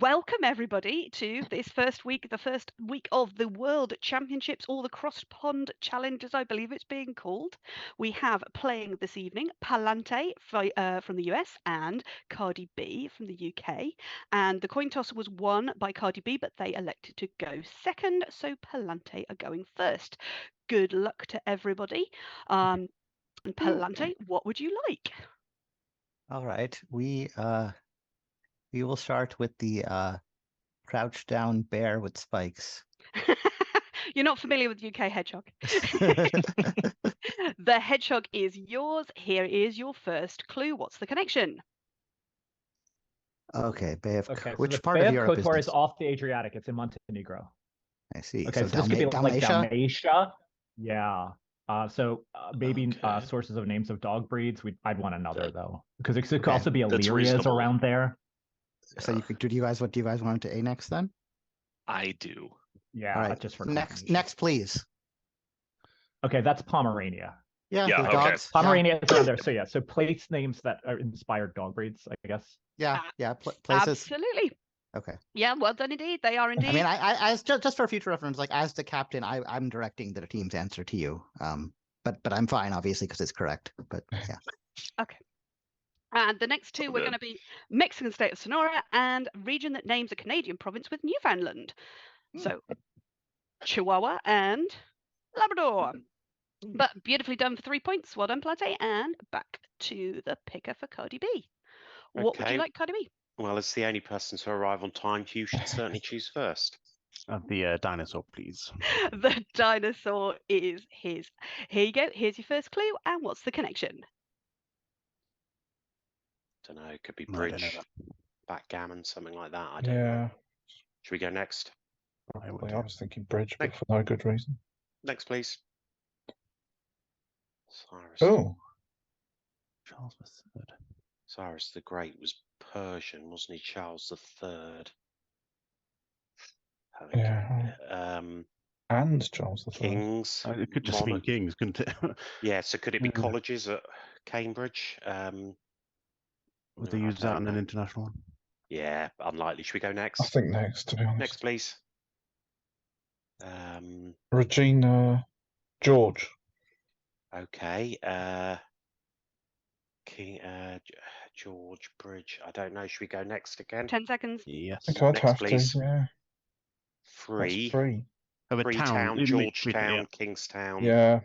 welcome everybody to this first week, the first week of the World Championships, or the Cross Pond Challenges, I believe it's being called. We have playing this evening Palante from the US and Cardi B from the UK. And the coin toss was won by Cardi B, but they elected to go second, so Palante are going first. Good luck to everybody. And Palante, what would you like? All right, we will start with the crouch down bear with spikes. You're not familiar with UK hedgehog. The hedgehog is yours. Here is your first clue. What's the connection? Okay, Bay of Okay, which so the part Bay of Europe Kotor is is off the Adriatic. It's in Montenegro. I see. Okay, So so this could be like Dalmatia? Dalmatia. Yeah. Maybe Okay. sources of names of dog breeds. I'd want another though, because it could Okay, also be that's Illyrias reasonable. around there. So you could. Do you guys want to A next then? I do. Yeah, All right. just for Next, confirmation. please. Okay, that's Pomerania. Yeah, Yeah, the okay. dogs. Pomerania is around there. So yeah, so place names that are inspired dog breeds, I guess. Yeah, places. Absolutely. Okay. Yeah, well done indeed. They are indeed. I mean, I as just for future reference, like as the captain, I'm directing the team's answer to you. But I'm fine, obviously, because it's correct. But yeah. Okay. And the next two, we're going to be Mexican state of Sonora and region that names a Canadian province with Newfoundland. So Chihuahua and Labrador. But beautifully done for 3 points. Well done, Plate. And back to the picker for Cardi B. What would you Okay. like, Cardi B? Well, as the only person to arrive on time, Hugh should certainly choose first. The dinosaur, please. The dinosaur is his. Here you go. Here's your first clue. And what's the connection? Don't know. It could be No, I don't know bridge, backgammon, something like that. I don't know. Yeah, Should we go next? I would well, do. I was thinking bridge, but Thank- for no good reason. Next, please. Cyrus. Oh, Charles III. Cyrus the Great was Persian, wasn't he? Charles the Third. yeah. And Charles the Third. Kings. It could just mean monarch- kings, couldn't it? Yeah, so could it be Yeah. colleges at Cambridge? Would they No, I use that don't in an know. international one? Yeah, unlikely. Should we go next? I think next, to be honest. Next, please. Regina George. Okay. King George Bridge. I don't know. Should we go next again? 10 seconds. Yes. I think I'd Next, have please. to, yeah. Free. That's free. Oh, but Freetown, town, Georgetown, yeah. Kingstown. Yeah,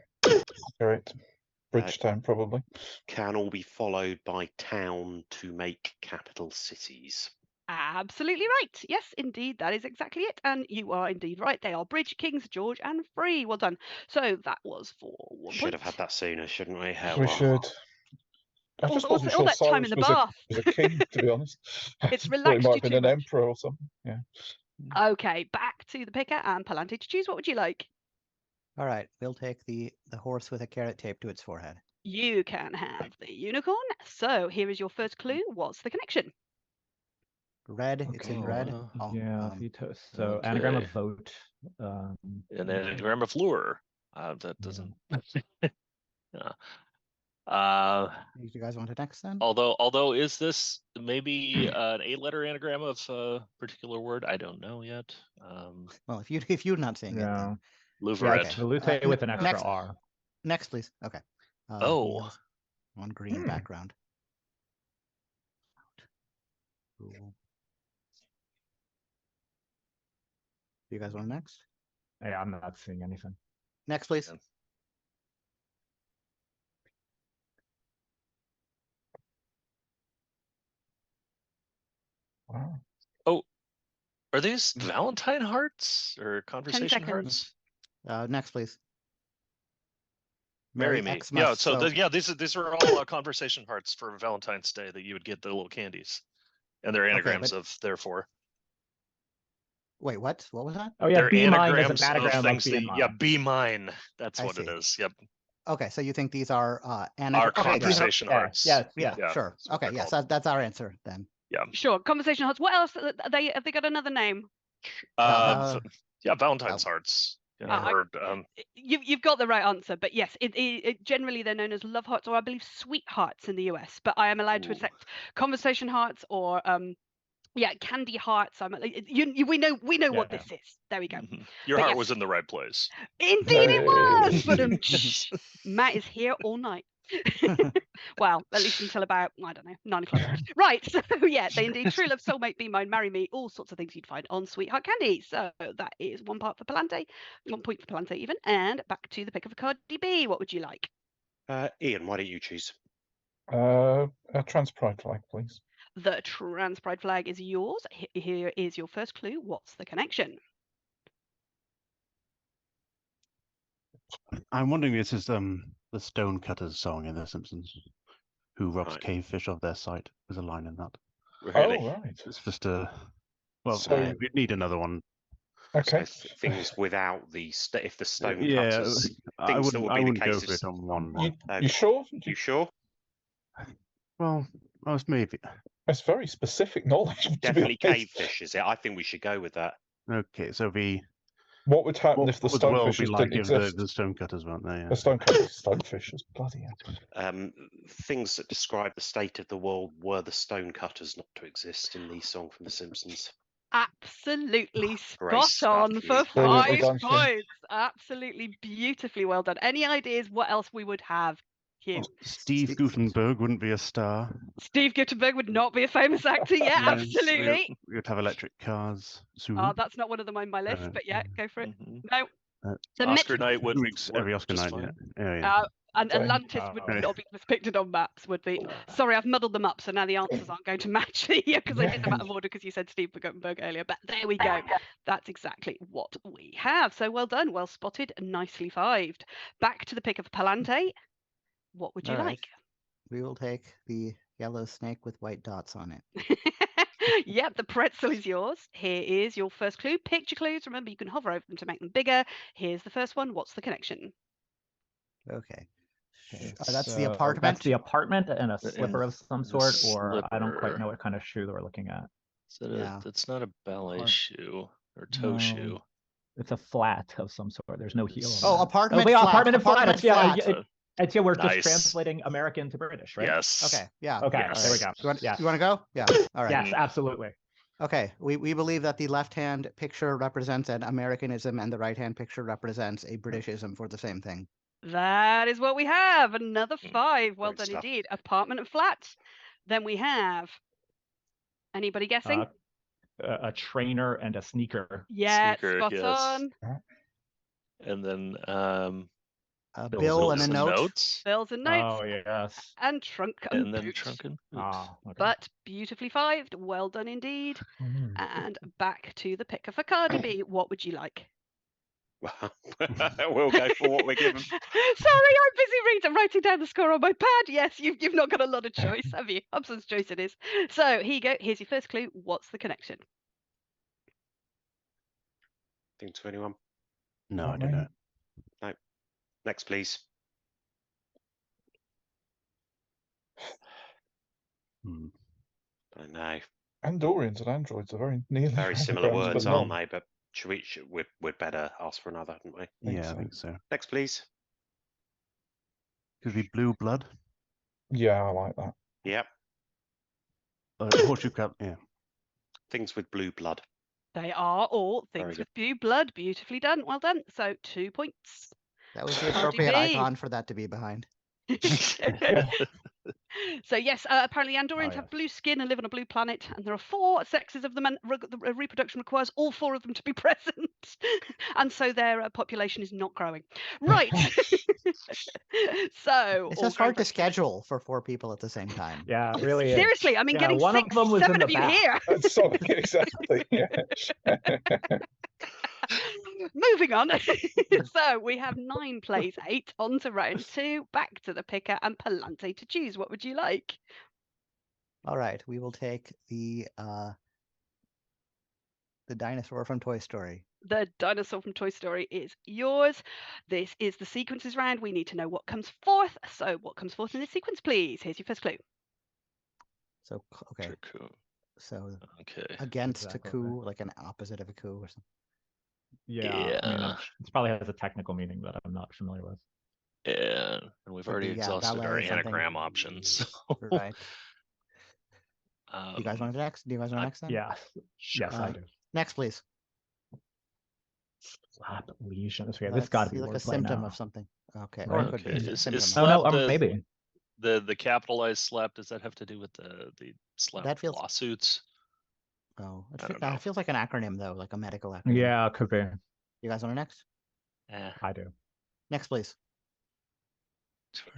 correct. Bridgetown, probably. Can all be followed by town to make capital cities. Absolutely right. Yes, indeed. That is exactly it. And you are indeed right. They are Bridge, Kings, George, and Free. Well done. So that was for 1 Should point. have had that sooner, shouldn't we? We should. I All- just all- wasn't all sure that time in Cyrus the was bath. was a king, to be honest. It's Thought he relaxed might you have been too an much. emperor or something. Yeah. Okay, back to the picker and Palante to choose. What would you like? All right, we'll take the horse with a carrot taped to its forehead. You can have the unicorn. So here is your first clue. What's the connection? Red. It's in Okay, red. well, Yeah, Vetos. So anagram of vote. An anagram of lure. That doesn't. Yeah. You guys want to next then? Although is this maybe an 8-letter anagram of a particular word? I don't know yet. Well, if you're not saying it, Yeah. then Louveret. okay. Veloute with an extra next- R. next, please. Okay. Oh. wheels on green background. Cool. You guys want next? Yeah, I'm not seeing anything. Next, please. Yeah. Wow. Are these Valentine hearts or conversation seconds. hearts? Next, please. Marry me. Xmas, Yeah. So these are all conversation hearts for Valentine's Day that you would get the little candies, and they're anagrams of therefore. Wait, what? What was that? Oh yeah, They're be mine is anagrams an anagram of of things being that, mine. yeah, be mine. That's I what it see. is. Yep. Okay, so you think these are Our anagrams? conversation Yeah, hearts. yeah, Yeah, Yeah, sure. that's what Okay, they're yes, called. that's our answer then. Yeah. Sure. Conversation hearts. What else? Have they got another name? Yeah, Valentine's hearts. Yeah, or You've got the right answer, but yes, it generally they're known as love hearts, or I believe sweethearts in the US. But I am allowed to Ooh. accept conversation hearts or Yeah, candy hearts. We know what Yeah. this is. There we go. Your But heart yes. was in the right place. Indeed it was. Hey. But Matt is here all night. Well, at least until about, I don't know, 9 o'clock. Right, so yeah, they indeed, true love, soulmate, be mine, marry me, all sorts of things you'd find on Sweetheart Candy. So that is 1 part for Palante, 1 point for Palante even, and back to the pick of a Cardi B. What would you like? Iain, why don't you choose? A trans pride flag, please. The trans pride flag is yours. Here is your first clue. What's the connection? I'm wondering if this is the Stonecutters song in The Simpsons. Who robs Right. cave fish of their sight? There's a line in that. Really? Oh, right. It's just a. Well, So- we need another one. Okay. So things without the if the stone Yeah, cutters. I things that wouldn't. would I be the wouldn't go case for of- it on one. You sure? You sure? Well, maybe. That's very specific knowledge. to be Definitely honest. cavefish, is it? I think we should go with that. Okay, so What would happen what if the would the world be stonefishes like didn't if exist? the Stonecutters weren't there? The stonecutters, stonefishes. Bloody hell. Things that describe the state of the world were the stone cutters not to exist in the song from The Simpsons. Absolutely Great spot stuff, on you. for Brilliant, 5 well done, Hugh. points. Absolutely beautifully well done. Any ideas what else we would have? Hugh. Steve Gutenberg wouldn't be a star. Steve Gutenberg would not be a famous actor. Yeah, Yes, absolutely. We would have electric cars soon. Oh, that's not one of them on my list, but yeah, go for it. Mhm. No. Uh, The Oscar Met- night would every work Oscar just night. fine. Yeah. and Same. Atlantis would not be depicted on maps, would be. Sorry, I've muddled them up, so now the answers aren't going to match here because I did them out of order because you said Steve Gutenberg earlier. But there we go. That's exactly what we have. So well done, well spotted, nicely fived. Back to the pick of Palante. What would you All right. like? We will take the yellow snake with white dots on it. Yep, the pretzel is yours. Here is your first clue. Picture clues. Remember, you can hover over them to make them bigger. Here's the first one. What's the connection? Okay. Okay, That's the so apartment. That's the apartment and a And slipper of some the sort, or I don't quite slipper. know what kind of shoe we're looking at. Is that Yeah. that's not a ballet Or- shoe or toe No. shoe. It's a flat of some sort. There's no heel. It's- on Oh, that. apartment wait, flat. apartment and flat. Apartment Yeah, flat. yeah, it's yeah. We're Nice. just translating American to British, right? Yes. Okay. Yeah. Okay. Yes. There we go. You want, Yes. you want to go? Yeah. All right. Yes, absolutely. Okay. We believe that the left-hand picture represents an Americanism and the right-hand picture represents a Britishism for the same thing. That is what we have. Another 5. Well Great done stuff. indeed. Apartment and flat. Then we have. Anybody guessing? A trainer and a sneaker. Yeah, Sneaker, spot yes. on. And then A bills bill and a and note. notes. Bills and notes. Oh yes. And trunk and, And then boot. trunken. Ah, okay. But beautifully fived. Well done indeed. Mm. And back to the pick of a Cardi B. What would you like? We'll go for what we're given. Sorry, I'm busy writing down the score on my pad. Yes, you've not got a lot of choice, have you? Hobson's choice it is. So here you go. Here's your first clue. What's the connection? Think to anyone. No, Not I don't me. know. Next, please. Hmm. I know. Andorians and androids are very nearly Very similar anagrams, words, but aren't not. they? But we'd better ask for another, hadn't we? Think Yeah, I so. think so. Next, please. Could be blue blood. Yeah, I like that. Yep. Horseshoe crab. Yeah. Things with blue blood. They are all Very things good. with blue blood. Beautifully done. Well done. So 2 points. That was the Cardi appropriate B. icon for that to be behind. So yes, apparently Andorians Oh, have yes. blue skin and live on a blue planet, and there are 4 sexes of them, and the reproduction requires all 4 of them to be present, and so their population is not growing. Right. So It's all just hard going to schedule for 4 people at the same time. Yeah, it really is. Seriously, I mean, Yeah, getting one of 6, them was 7 in of the you back. here. So, exactly. Yeah. Moving on. So we have 9 plays 8 on to round 2. Back to the picker and Palante to choose. What would you like? All right, we will take the dinosaur from Toy Story. The dinosaur from Toy Story is yours. This is the sequences round. We need to know what comes forth. So what comes forth in this sequence, please? Here's your first clue. So okay, Triku. so Okay. against Exactly. a coup, like an opposite of a coup or something. Yeah, I mean, Yeah. it probably has a technical meaning that I'm not familiar with. And we've Could already be, yeah, exhausted ballet our or something. anagram options. Right. You guys want to next? Do you guys want next then? Yeah. Yes, I do. Next, please. Slap lesions. Okay, Let's this got to see, be like a wordplay symptom now. of something. Okay, Right. or it could Okay, be a is symptom. slap Oh no, maybe. the capitalized slap? Does that have to do with the slap That feels- lawsuits? Oh, I don't know. it feels like an acronym though, like a medical acronym. Yeah, could be. You guys want to next? I do. Next, please.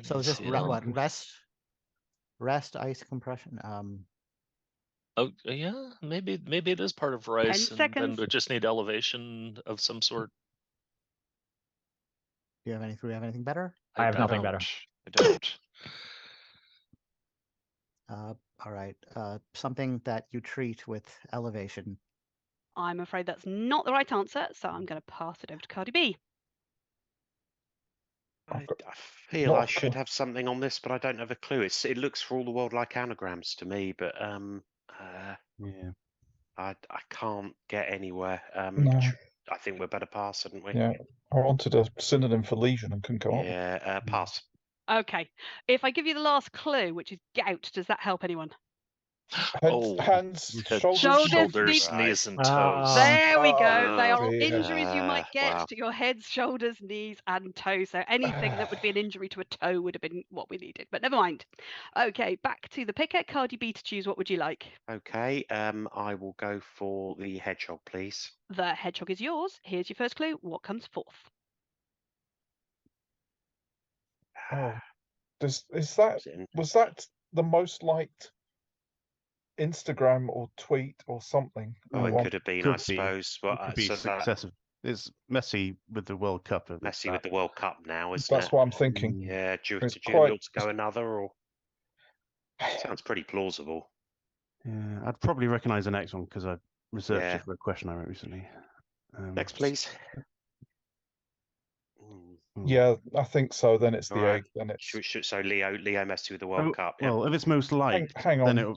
So is this Yeah. what rest, ice compression? Oh yeah, maybe it is part of rice, 10 and seconds. then we just need elevation of some sort. Do you have anything better? I have nothing better. I don't. All right. Something that you treat with elevation. I'm afraid that's not the right answer, so I'm going to pass it over to Cardi B. I feel I should have something on this, but I don't have a clue. It looks for all the world like anagrams to me, but Yeah. I can't get anywhere. No. I think we're better pass, hadn't we? Yeah, I wanted a synonym for lesion and couldn't come up. Yeah, pass. Okay. If I give you the last clue, which is gout, does that help anyone? Hands, shoulders, Shoulders, knees, and Ah. toes. There we go. Oh, They are all dear. injuries you might get Wow. to your heads, shoulders, knees, and toes. So anything that would be an injury to a toe would have been what we needed. But never mind. Okay, back to the picker. Cardi B to choose. What would you like? Okay, I will go for the hedgehog, please. The hedgehog is yours. Here's your first clue. What comes forth? Oh, was Is that it the most liked Instagram or tweet or something? Oh, it One- could have been, Could I be. suppose. It But could be so that successive. It's Messi with the World Cup. Messi with the World Cup now, isn't That's it? what I'm thinking. Yeah, It's did you quite- ought to go another, or sounds pretty plausible. Yeah, I'd probably recognise the next one because I researched Yeah. it for a question I wrote recently. Next, please. Yeah, I think so. Then it's the Alright. egg. Then it's So Leo Messi with the World Cup. Yeah. Well, if it's most liked, hang then on.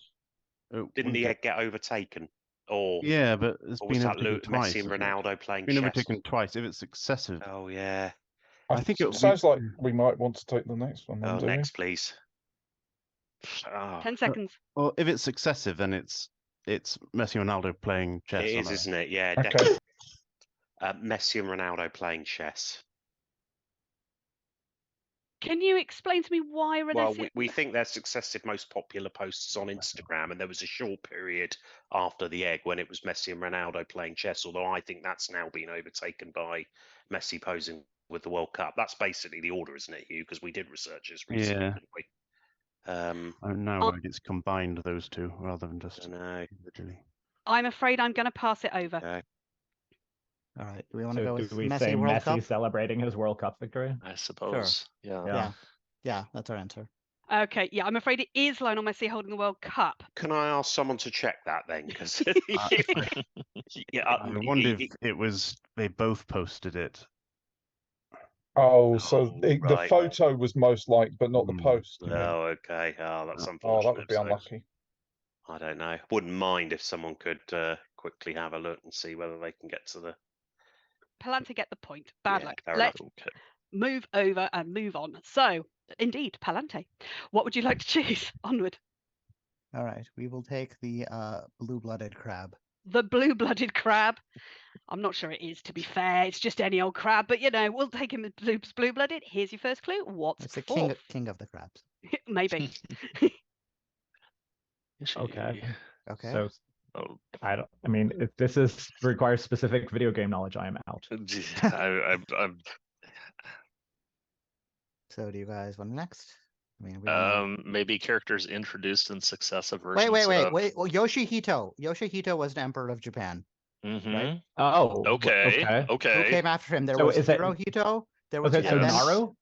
Didn't the egg get overtaken? Or Yeah, but it's or been was that overtaken twice. Messi and hasn't it? Ronaldo playing It's been chess? overtaken twice. If it's successive, Oh yeah. I think it it'll be- sounds like we might want to take the next one. Then, Oh, do we? next, please. Oh, 10 seconds. well, if it's successive, then it's Messi and Ronaldo playing chess. it on is, a- isn't it? Yeah, Okay. definitely. Messi and Ronaldo playing chess. Can you explain to me why Well, Renesi? we think they're successive most popular posts on Instagram, and there was a short period after the egg when it was Messi and Ronaldo playing chess, although I think that's now been overtaken by Messi posing with the World Cup. That's basically the order, isn't it, Hugh? Because we did research this recently, Yeah. didn't we? I don't know Oh. whether it's combined those two rather than just I know. individually. I'm afraid I'm going to pass it over. Okay. All right. Do we want to So go do with we Messi say World Messi Cup? celebrating his World Cup victory? I suppose. Yeah. Yeah. Yeah, that's our answer. Okay, yeah, I'm afraid it is Lionel Messi holding the World Cup. Can I ask someone to check that then? Because yeah, I wonder if it was they both posted it. Oh, so Oh, the right. photo was most liked, but not the Hmm. post. you mean? Oh, okay. Oh, that's Oh, unfortunate. that would be So, unlucky. I don't know. Wouldn't mind if someone could quickly have a look and see whether they can get to the. Palante get the point. Bad Yeah, luck. fair Let's Okay. move over and move on. So, indeed, Palante. What would you like to choose? Onward. All right. We will take the blue-blooded crab. The blue-blooded crab. I'm not sure it is, to be fair. It's just any old crab, but we'll take him as blue-blooded. Here's your first clue. What's It's the forth? king of the crabs. Maybe. Okay. Okay. So Oh, I mean, if this requires specific video game knowledge, I am out. I'm So do you guys want next? I mean, we all know. maybe characters introduced in successive versions. Wait. Of... Well, Yoshihito. Yoshihito was the emperor of Japan. Mm-hmm. Oh, Okay. Who Okay. came after him? There So was is it- Hirohito. There was Okay, so and then- Naru.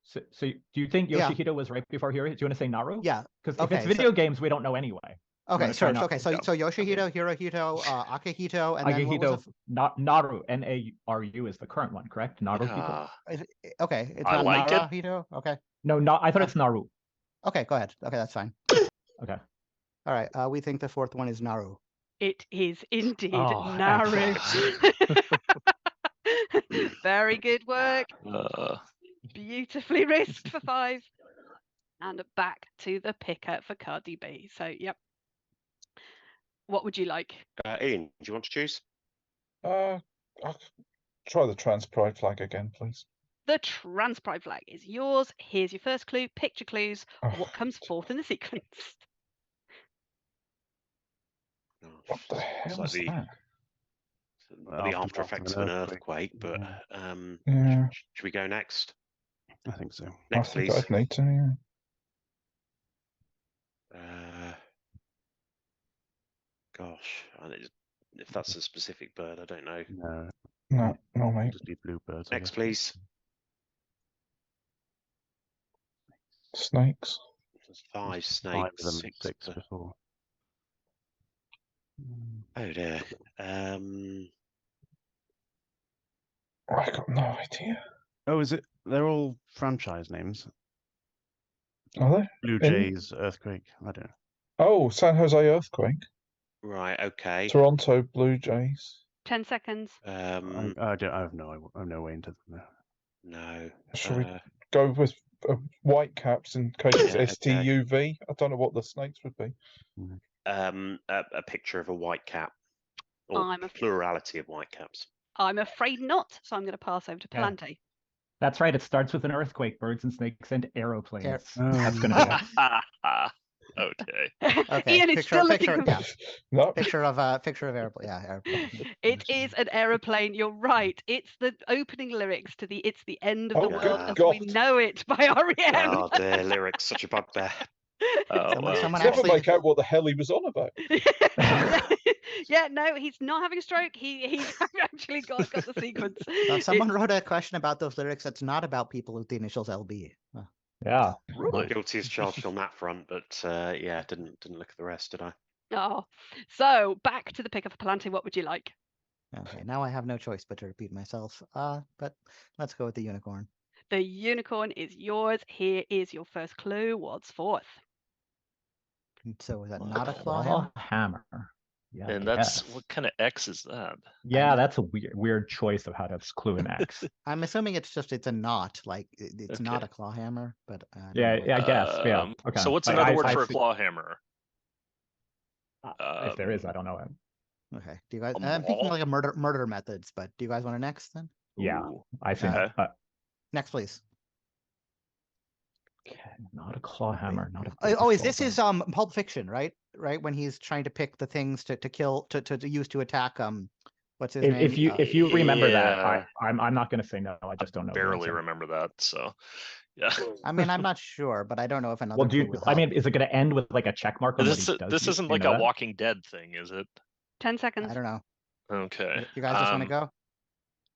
So do you think Yeah. Yoshihito was right before Hiro? Do you want to say Naru? Yeah. Because if Okay, it's so- video games, we don't know anyway. Okay. gonna try Sure. not Okay. to So go. Yoshihito, Hirohito, Akihito, and then what was Agahito, Naru, Naru is the current one, correct? Naruhito? Yeah. okay. It's I not like it. Narahito. Okay. No, I thought it's Naru. Okay. Go ahead. Okay, that's fine. Okay. All right. We think the fourth one is Naru. It is indeed Oh, Naru. Very good work. Beautifully risked for 5. And back to the picker for Cardi B. So, yep. What would you like? Iain, do you want to choose? I'll try the trans pride flag again, please. The trans pride flag is yours. Here's your first clue. Picture clues. Oh, What comes forth in the sequence? what the It's hell like is the, that? the after effects of an earthquake, but Yeah, should we go next? I think so. Next, I think please. I'd need to. Yeah. Gosh, if that's a specific bird, I don't know. No, No, mate. just be bluebirds. I Next, guess. please. Snakes. There's 5 5 snakes, of them, 6. 6 before. Oh dear. I got no idea. Oh, is it? They're all franchise names. Are they? Blue In- Jays, Earthquake. I don't know. Oh, San Jose earthquake. Right. Okay. Toronto Blue Jays. 10 seconds. I have no way into them. No. Shall we go with white caps in case it's Yeah, okay. STUV? I don't know what the snakes would be. A picture of a white cap, or I'm a- plurality of white caps. I'm afraid not. So I'm going to pass over to Yeah. Palante. That's right. It starts with an earthquake, birds and snakes, and aeroplanes. Oh, That's going to be it. Okay. Okay, Ian is picture, still picture, looking. yeah, No. picture of airplane. Yeah, airplane. It is an aeroplane. You're right. It's the opening lyrics to the "It's the End of the Oh, World good as God. We Know It" by R.E.M. Oh, the lyrics, such a bugbear. Oh, Someone- well. someone Never actually- make out what the hell he was on about. Yeah, no, he's not having a stroke. He's actually got the sequence. Now, someone wrote a question about those lyrics that's not about people with the initials LB. Yeah. Really? Guilty as charged on that front, but yeah, didn't look at the rest, did I? Oh, so back to the pick of Palante. What would you like? Okay, now I have no choice but to repeat myself. But let's go with the unicorn. The unicorn is yours. Here is your first clue. What's forth? So is that not a Claw claw hammer. Yeah. And I that's guess. what kind of X is that? Yeah, that's a weird choice of how to clue an X. I'm assuming it's a knot, like it's not Okay. a claw hammer, but I don't Yeah, know. yeah, I guess. Yeah. Okay. So what's Like, another I- word I for a see- claw hammer? If there is, I don't know it. Okay. Do you guys? A I'm thinking maul? like a murder methods, but do you guys want to next then? Yeah, Ooh, I think. okay. Next, please. Okay, not a claw hammer. Not a. Oh, is claw this hammer. is Pulp Fiction, right? Right when he's trying to pick the things to kill to use to attack what's his name? If you remember that, Yeah. I'm not going to say no. I just don't know. the Barely answer. remember that. So, yeah. I mean, I'm not sure, but I don't know if another. Well, do clue you? will I help. mean, is it going to end with like a check mark on what This he does? this isn't You like know a that? Walking Dead thing, is it? 10 seconds. I don't know. Okay. You guys just want to go?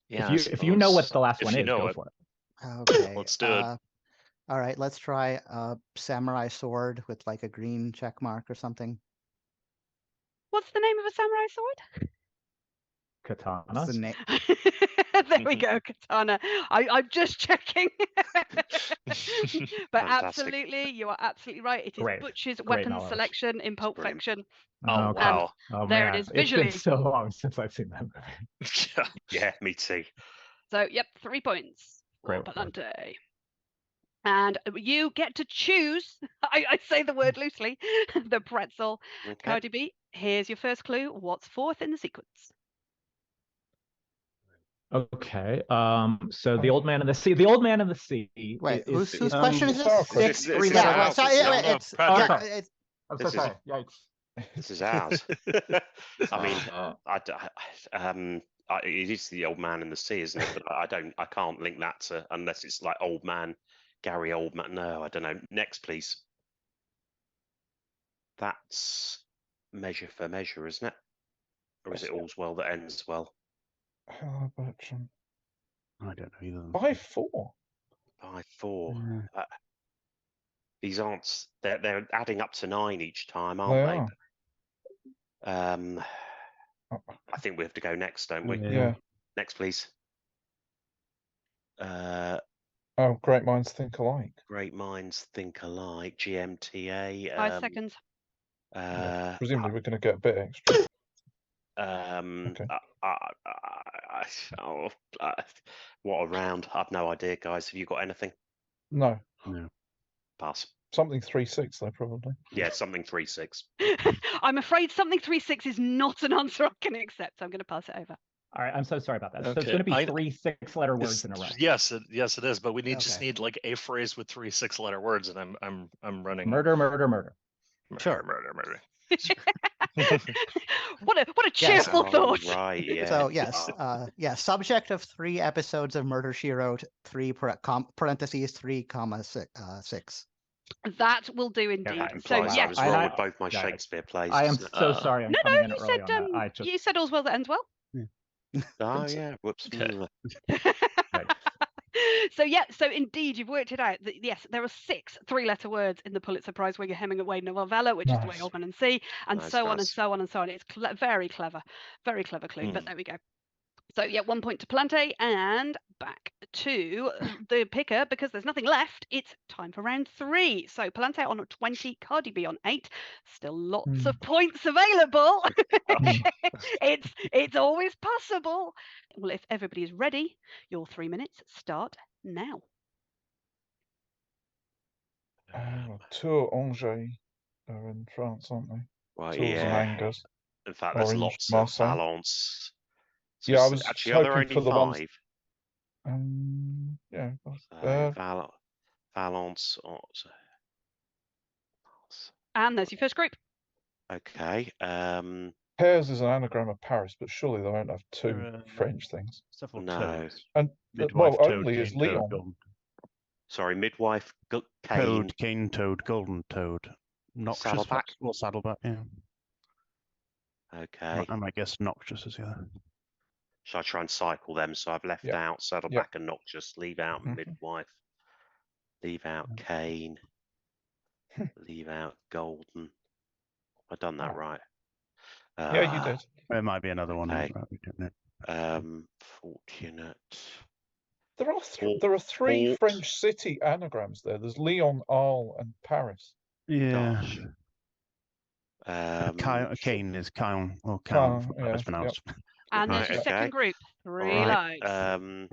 Yeah. I If you know what suppose. the last If one you is, know go it. for it. Okay. Let's do it. All right, let's try a samurai sword with like a green check mark or something. What's the name of a samurai sword? What's the Katanas. name? There we go, katana. I'm just checking. But Fantastic. absolutely, you are absolutely right. It is Great. Butch's Great weapons knowledge. selection in Pulp Brilliant. Fiction. Oh, Okay. wow. Oh, There it man. is, It's visually. been so long since I've seen that movie. Yeah. Yeah, me too. So, yep, 3 points for Great work. Palante. And you get to choose, I say the word loosely, the pretzel. Okay. Cardi B, here's your first clue. What's forth in the sequence? Okay. So the old man in the sea. The old man in the sea. Wait, is- whose question is this? This is Yeah, well, ours, sorry, it's yeah, not- it's, Patrick. yeah, it's I'm so This is- sorry. Yikes. This is ours. I mean, it is the old man in the sea, isn't it? But I can't link that to, unless it's like old man, Gary Oldman. No, I don't know. Next, please. That's measure for measure, isn't it? Or is it all's well that ends well? Bertram. I don't know either. of them. By 4. By 4. Yeah. These aren't. They're adding up to 9 each time, They aren't they? are. I think we have to go next, don't we? Yeah. Next, please. Oh, great minds think alike. Great minds think alike. GMTA. 5 seconds. Presumably we're going to get a bit extra. Okay. Oh, what a round. I've no idea, guys. Have you got anything? No. No. Pass. Something 3-6 though, probably. Yeah, something 3-6. I'm afraid something 3-6 is not an answer I can accept. I'm going to pass it over. All right, I'm so sorry about that. So it's Okay, going to be I- 3 6-letter words in a row. Yes, it is. But we just Okay. need like a phrase with 3 6-letter words, and I'm running Murder, murder, murder. Sure. murder. What a Yes. cheerful thought. Right, yeah. So yes, subject of 3 episodes of Murder She Wrote, 3 parentheses 3,6. That will do indeed. Yeah, That So implies I yes, was I- wrong I- with both my yeah, Shakespeare plays. I am doesn't it? so sorry. I'm no, coming in you early said on that. I just you said all's well that ends well. Oh, yeah. Whoops. Okay. right. So indeed, you've worked it out. Yes, there are 6 3-letter words in the Pulitzer Prize winner Hemingway novella, which is The Way Nice. Old Men and Sea, and Nice, so on and nice. so on and so on. It's very clever clue, but there we go. So yeah, 1 point to Plante, and back to the picker because there's nothing left. It's time for round 3. So Plante on 20, Cardi B on 8. Still lots of points available. It's always possible. Well, if everybody is ready, your 3 minutes start now. Tours Angers are in France, aren't they? Right, Tours and yeah. Angers. In fact, there's Orange, lots Marseille. of Valence. Yeah, I was Actually, are there hoping only for the ones- 5? Yeah. So, Valence. And there's your first group. Okay. Pears is an anagram of Paris, but surely they won't have 2 There are, French things. Several No. toads. And Midwife, well, toad, only is cane, toad, Leon. golden Sorry, midwife, cane, toad, cane toad, golden toad. Noxious Saddleback? Or saddleback, yeah. Okay. I might guess noxious is the other. Shall I try and cycle them? So I've left Yep. out Saddleback and Noxious, leave out Mhm. Midwife, leave out Cane, leave out Golden. Have I done that Oh. right? Yeah, you did. There might be another one. Okay. We don't know. Fortunate. There are Fort- 3 Fort. French city anagrams there. There's Lyon, Arles, and Paris. Yeah. Gosh. Cane is Caen or Caen, Caen, yeah, it's pronounced. And there's your Right, second okay. group. 3 Alright, lives.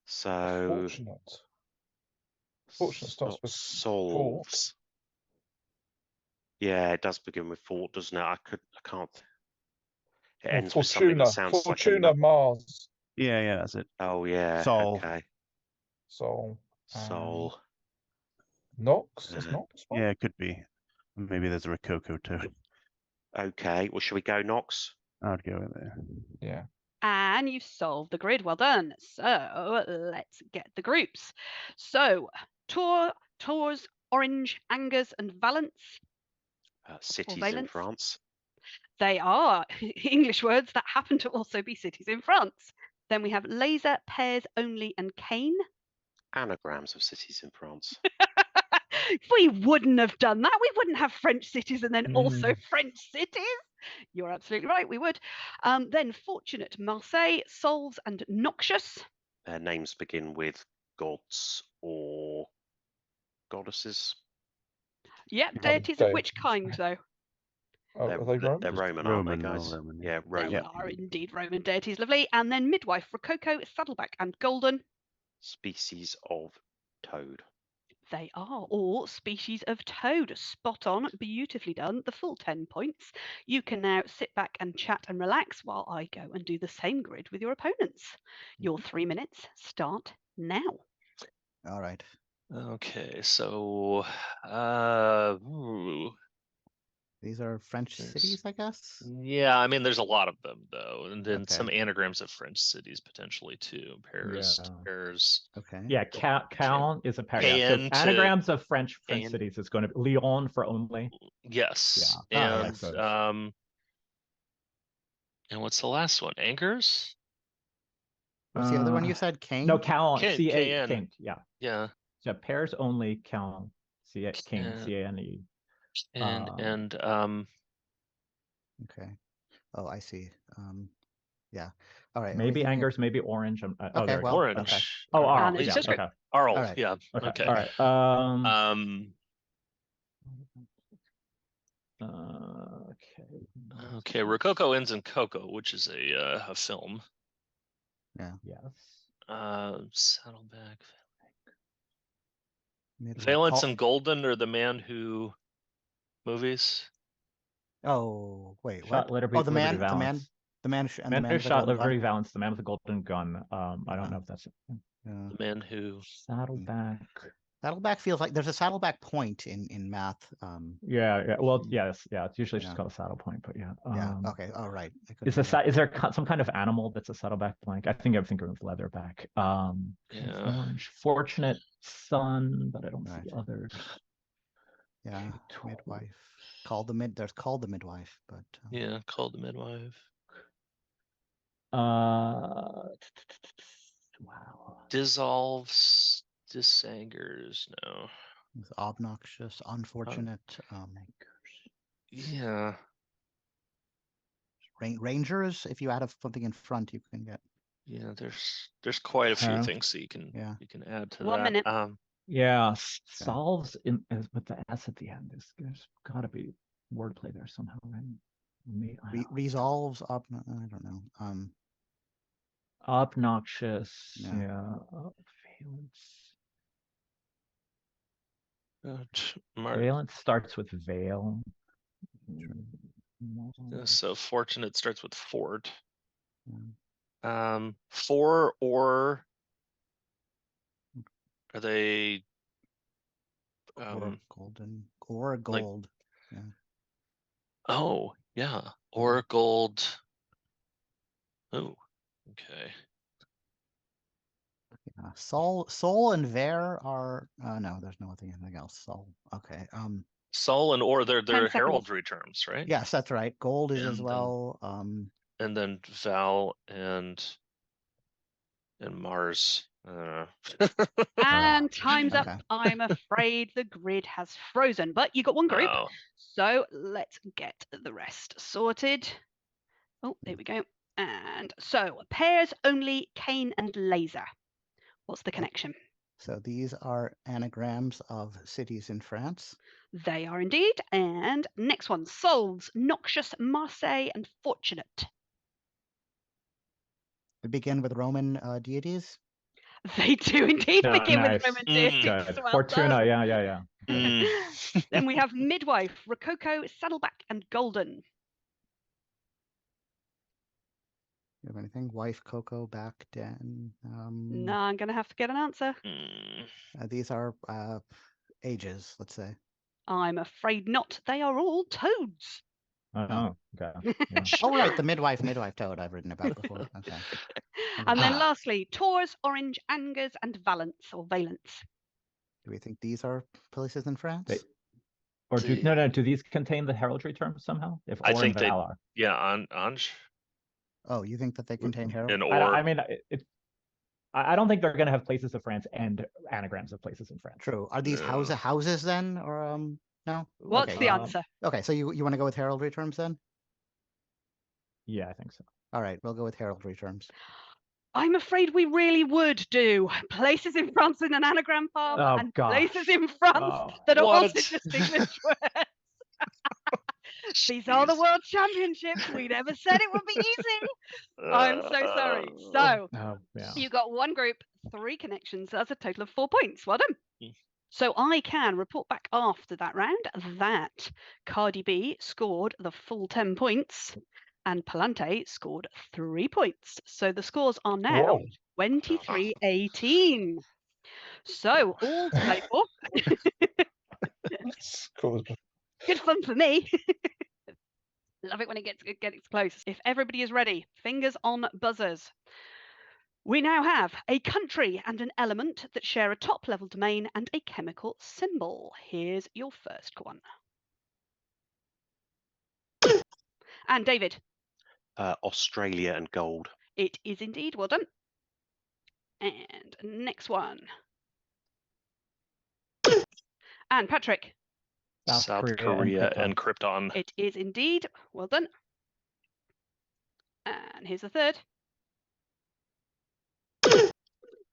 So Fortunate. Fortunate starts with solves. Yeah, it does begin with Fort, doesn't it? I can't. It ends with something Fortuna. that sounds Fortuna, like a. Mars. Yeah, that's it. Oh yeah. Sol. Okay. Sol. Sol. Nox. That's Nox. one? Yeah, it could be. Maybe there's a Rococo toad. Okay. Well, should we go Nox? I'd go with it. Yeah. And you solved the grid. Well done. So let's get the groups. So Tours, Orange, Angers, and Valence. Cities in Valence? France. They are English words that happen to also be cities in France. Then we have laser, pears only, and cane. Anagrams of cities in France. We wouldn't have done that. We wouldn't have French cities and then also French cities. You're absolutely right. We would. Then fortunate, Marseille, solves, and noxious. Their names begin with gods or goddesses. Yep, deities of which kind though? Oh, are they Roman? They're Roman, Roman, aren't they, all guys? Roman, Yeah, They Roman. are indeed Roman deities. Lovely. And then midwife, Rococo, Saddleback, and Golden. Species of toad. They are all species of toad. Spot on, beautifully done. The full 10 points. You can now sit back and chat and relax while I go and do the same grid with your opponents. Your 3 minutes start now. All right. Okay, so These are French There's- cities, I guess. yeah, I mean there's a lot of them though, and then Okay. some anagrams of French cities potentially too. Paris, Yeah. Paris. Okay. Yeah, Caen is a Paris. Yeah, so Cayenne to- anagrams of French Cayenne. cities is going to be Lyon for only. Yes, Yeah. and Those. and what's the last one? Angers. What's the other one you said? Cane? No, Caen. Cayenne. Caen. Yeah. Yeah, So Paris only Caen. Caen. Cayenne. C-A-N-E. and Okay. Oh, I see. Yeah. All right. Maybe everything here- Angers, maybe Orange. Oh, Okay, there it well, goes. Orange. Okay. Oh, And Arles. it's Yeah. just Okay. Arles. Alright. Yeah. Okay. Okay. All right. Okay. Okay. Rococo ends in Coco, which is a film. Yes. Saddleback. Midwife. Valence and Golden are the Man Who movies. Oh, wait, Shot what? Liberty, Oh, the Liberty man, Valance. the man, and the Man man who with the shot golden gun? Liberty Valance, the man with the golden gun. I don't know if that's it. Yeah. The Man Who. Saddleback. Saddleback feels like there's a saddleback point in math. Yeah. Well, yes, yeah. It's usually just Yeah. called a saddle point, but yeah. Yeah. Okay. All right. Is there some kind of animal that's a saddleback blank? I think I'm thinking of leatherback. Yeah. Orange, Fortunate Son, but I don't Right. see others. Yeah. Okay, Midwife. There's called the midwife, but Yeah, Called the Midwife. Wow. Dissolves, Disangers. No. it's obnoxious, unfortunate. Yeah. Rangers. If you add something in front, you can get. Yeah. There's quite a few Uh, things that you can add to 1 that. minute. Yeah, solves with the S at the end. There's got to be wordplay there somehow. Resolves. I don't know. Obnoxious. Yeah. Yeah. Valence starts with veil. So Fortunate starts with Fort. Yeah. For or are they Or golden or gold. Yeah. Oh, yeah. Or gold. Oh, okay. Soul and Ver are no, there's anything else. Soul. Okay. Sol and or they're 10 seconds. heraldry terms, right? Yes, that's right. Gold is as And, well. And then Val and Mars. And time's Okay. up. I'm afraid the grid has frozen, but you got one group. Oh, So let's get the rest sorted. Oh, there we go. And so pairs only, Cane and Laser. What's the connection? So these are anagrams of cities in France. They are indeed. And next one, Solves, Noxious, Marseille, and Fortunate. They begin with Roman deities. They do indeed Yeah, begin nice. with Roman Mhm. deities. Good. Well Fortuna, done. yeah. Then we have Midwife, Rococo, Saddleback, and Golden. You have anything? Wife, Coco, back, Den. No, I'm going to have to get an answer. These are ages, let's say. I'm afraid not. They are all toads. Oh, okay. Yeah. Oh, right, the midwife toad I've written about before. Okay. And then lastly, Taurus, Orange, Angers, and Valence or Valence. Do we think these are places in France? Or do these contain the heraldry terms somehow? If I or think and they. Val are. Yeah, Ange. Oh, you think that they contain herald? And or. I mean, I don't think they're going to have places of France and anagrams of places in France. True. Are these No. houses then, or no? What's Okay. the answer? Okay, so you want to go with heraldry terms then? Yeah, I think so. All right, we'll go with heraldry terms. I'm afraid we really would do places in France in an anagram farm Oh, and gosh. places in France Oh. that are What? also distinguished words. These are the Jeez. World Championships. We never said it would be easy. I'm so sorry. So Oh, yeah. you got one group, 3 connections. That's a total of 4 points. Well done. Mm. So I can report back after that round that Cardi B scored the full 10 points and Palante scored 3 points. So the scores are now Whoa. 23-18. So all to play for. That's cool. Good fun for me. Love it when it gets close. If everybody is ready, fingers on buzzers. We now have a country and an element that share a top-level domain and a chemical symbol. Here's your first one. And David. Australia and gold. It is indeed. Well done. And next one. And Patrick. South Korea and Krypton. It is indeed. Well done. And here's the third.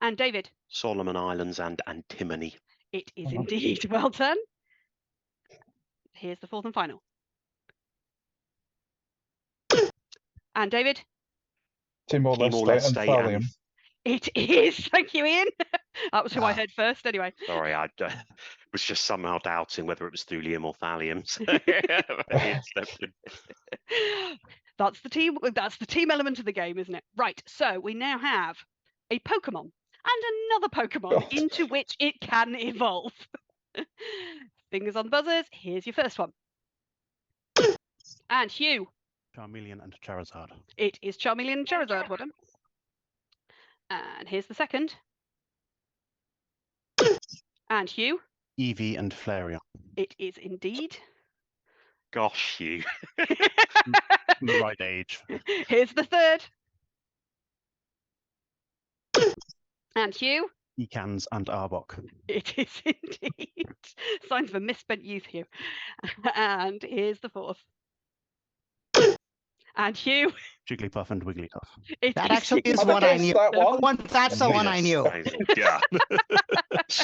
And David. Solomon Islands and antimony. It is indeed. Well done. Here's the fourth and final. And David. Timor-Leste and Timor-Leste thallium. It is. Thank you, Iain. That was who I Ah. heard first, anyway. Sorry, I was just somehow doubting whether it was thulium or thallium. So it's definitely- That's the team. That's the team element of the game, isn't it? Right. So we now have a Pokemon and another Pokemon God. into which it can evolve. Fingers on buzzers. Here's your first one. And Hugh, Charmeleon and Charizard. it is Charmeleon and Charizard. Well done. And here's the second. And Hugh, Eevee and Flareon. it is indeed. Gosh, you. The right age. Here's the third. And Hugh, Ekans and Arbok. it is indeed. Signs of a misspent youth, Hugh. And here's the fourth. And Hugh, Jigglypuff and Wigglytuff. it That is actually is I one I guessed knew. that one. That's the one I Yes, knew. amazing. Yeah.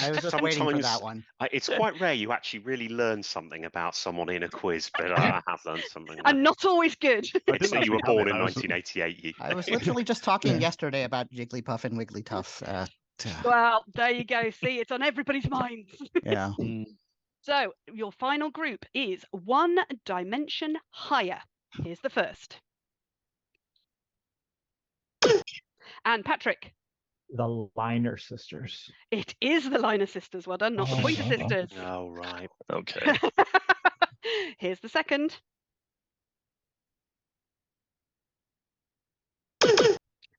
I was just waiting for Sometimes that one. It's quite rare you actually really learn something about someone in a quiz, but I have learned something. And not always good. I It's didn't that you were actually have born it, in I was- 1988. You. I was literally just talking Yeah. yesterday about Jigglypuff and Wigglytuff. Well, there you go. See, it's on everybody's minds. Yeah. So your final group is one dimension higher. Here's the first. And Patrick, The Liner sisters. it is the Liner sisters. Well done, not the Oh, Pointer well done. sisters. Oh, right. Okay. Here's the second.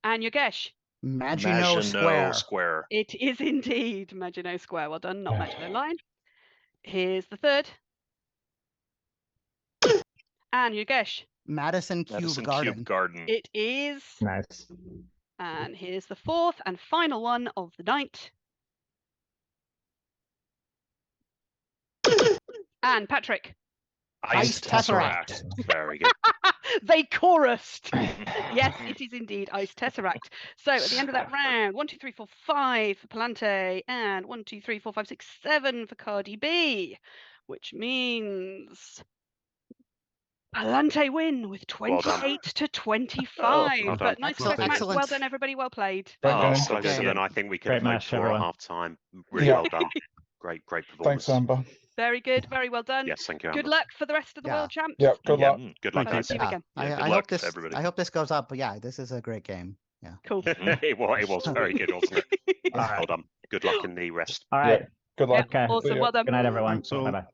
And Yogesh, Maginot Maginot Square. it is indeed Maginot Square. Well done, not Yeah. Maginot Line. Here's the third. And Yogesh, Madison Cube Madison Garden. Cube Garden. it is. Nice. And here's the fourth and final one of the night. And Patrick, Ice Tesseract. Very good. they chorused. Yes, it is indeed Ice Tesseract. So at the end of that round, 1, 2, 3, 4, 5 for Palante, and 1, 2, 3, 4, 5, 6, 7 for Cardi B, which means Palante win with Well done. 28 to 25. well done. But nice close match. Excellent. Well done, everybody. Well played. Great Oh, game. closer Okay. than I think we could Great have hoped match, for at everyone. half time. Really Yeah. well done. Great performance. Thanks, Amber. Very good. Very well done. Yes, thank you, Good Amber. luck for the rest of the Yeah. World Champs. Yep, good Yeah, luck. Good luck, Thank guys. you Yeah. again. Yeah, I good hope luck to this. everybody. I hope this goes up. But yeah, this is a great game. Yeah. Cool. it was very good, wasn't it? All Well right. done. Good luck in the rest. All right. Good luck. Yeah, awesome. See ya. Well done. Good night, everyone. Thanks all. Bye bye.